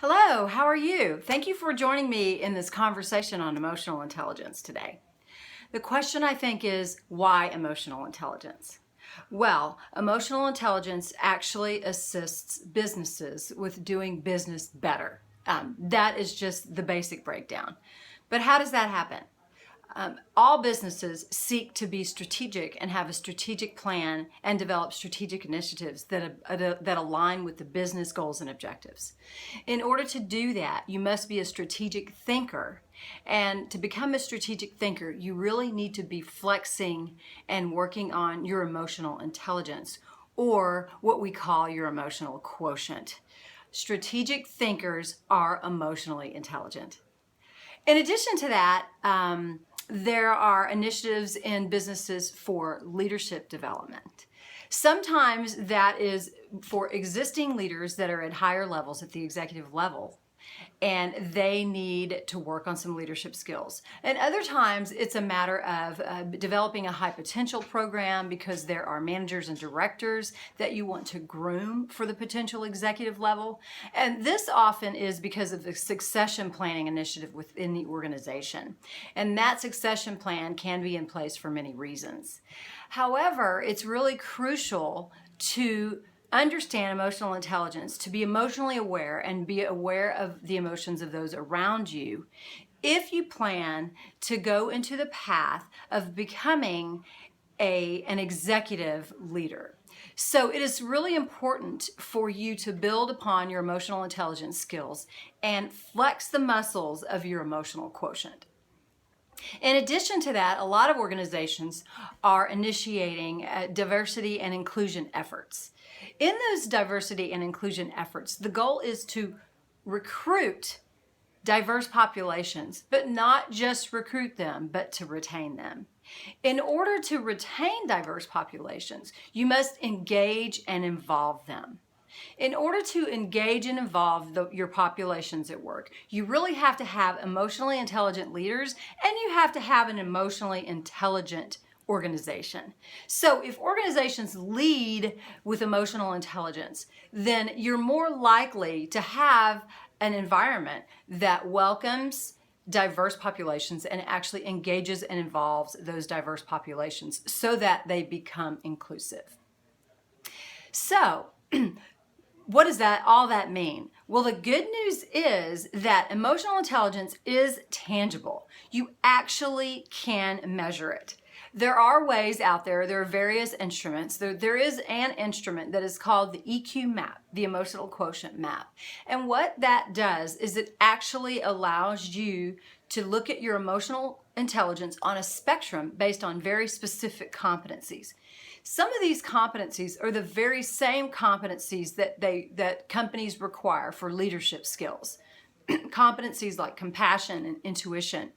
Hello, how are you? Thank you for joining me in this conversation on emotional intelligence today. The question I think is, why emotional intelligence? Well, emotional intelligence actually assists businesses with doing business better. That is just the basic breakdown. But how does that happen? All businesses seek to be strategic and have a strategic plan and develop strategic initiatives that align with the business goals and objectives. In order to do that, you must be a strategic thinker. And to become a strategic thinker, you really need to be flexing and working on your emotional intelligence, or what we call your emotional quotient. Strategic thinkers are emotionally intelligent. In addition to that, there are initiatives in businesses for leadership development. Sometimes that is for existing leaders that are at higher levels, at the executive level, and they need to work on some leadership skills. And other times it's a matter of developing a high potential program because there are managers and directors that you want to groom for the potential executive level. And this often is because of the succession planning initiative within the organization. And that succession plan can be in place for many reasons. However, it's really crucial to understand emotional intelligence, to be emotionally aware and be aware of the emotions of those around you if you plan to go into the path of becoming an executive leader. So it is really important for you to build upon your emotional intelligence skills and flex the muscles of your emotional quotient. In addition to that, a lot of organizations are initiating diversity and inclusion efforts. In those diversity and inclusion efforts, the goal is to recruit diverse populations, but not just recruit them, but to retain them. In order to retain diverse populations, you must engage and involve them. In order to engage and involve your populations at work, you really have to have emotionally intelligent leaders, and you have to have an emotionally intelligent organization. So if organizations lead with emotional intelligence, then you're more likely to have an environment that welcomes diverse populations and actually engages and involves those diverse populations so that they become inclusive. So, what does all that mean? Well, the good news is that emotional intelligence is tangible. You actually can measure it. There are ways out there, there are various instruments. There is an instrument that is called the EQ map, the emotional quotient map. And what that does is it actually allows you to look at your emotional intelligence on a spectrum based on very specific competencies. Some of these competencies are the very same competencies that companies require for leadership skills. Competencies like compassion and intuition.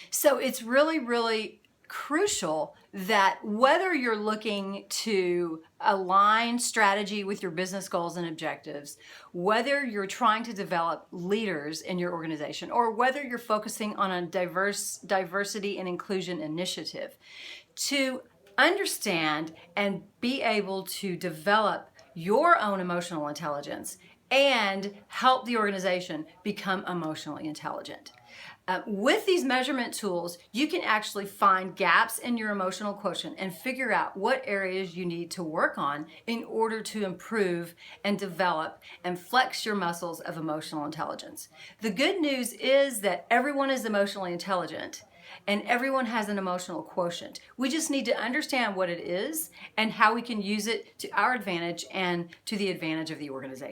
So it's really, really crucial that whether you're looking to align strategy with your business goals and objectives, whether you're trying to develop leaders in your organization, or whether you're focusing on a diversity and inclusion initiative, to understand and be able to develop your own emotional intelligence and help the organization become emotionally intelligent. With these measurement tools, you can actually find gaps in your emotional quotient and figure out what areas you need to work on in order to improve and develop and flex your muscles of emotional intelligence. The good news is that everyone is emotionally intelligent and everyone has an emotional quotient. We just need to understand what it is and how we can use it to our advantage and to the advantage of the organization.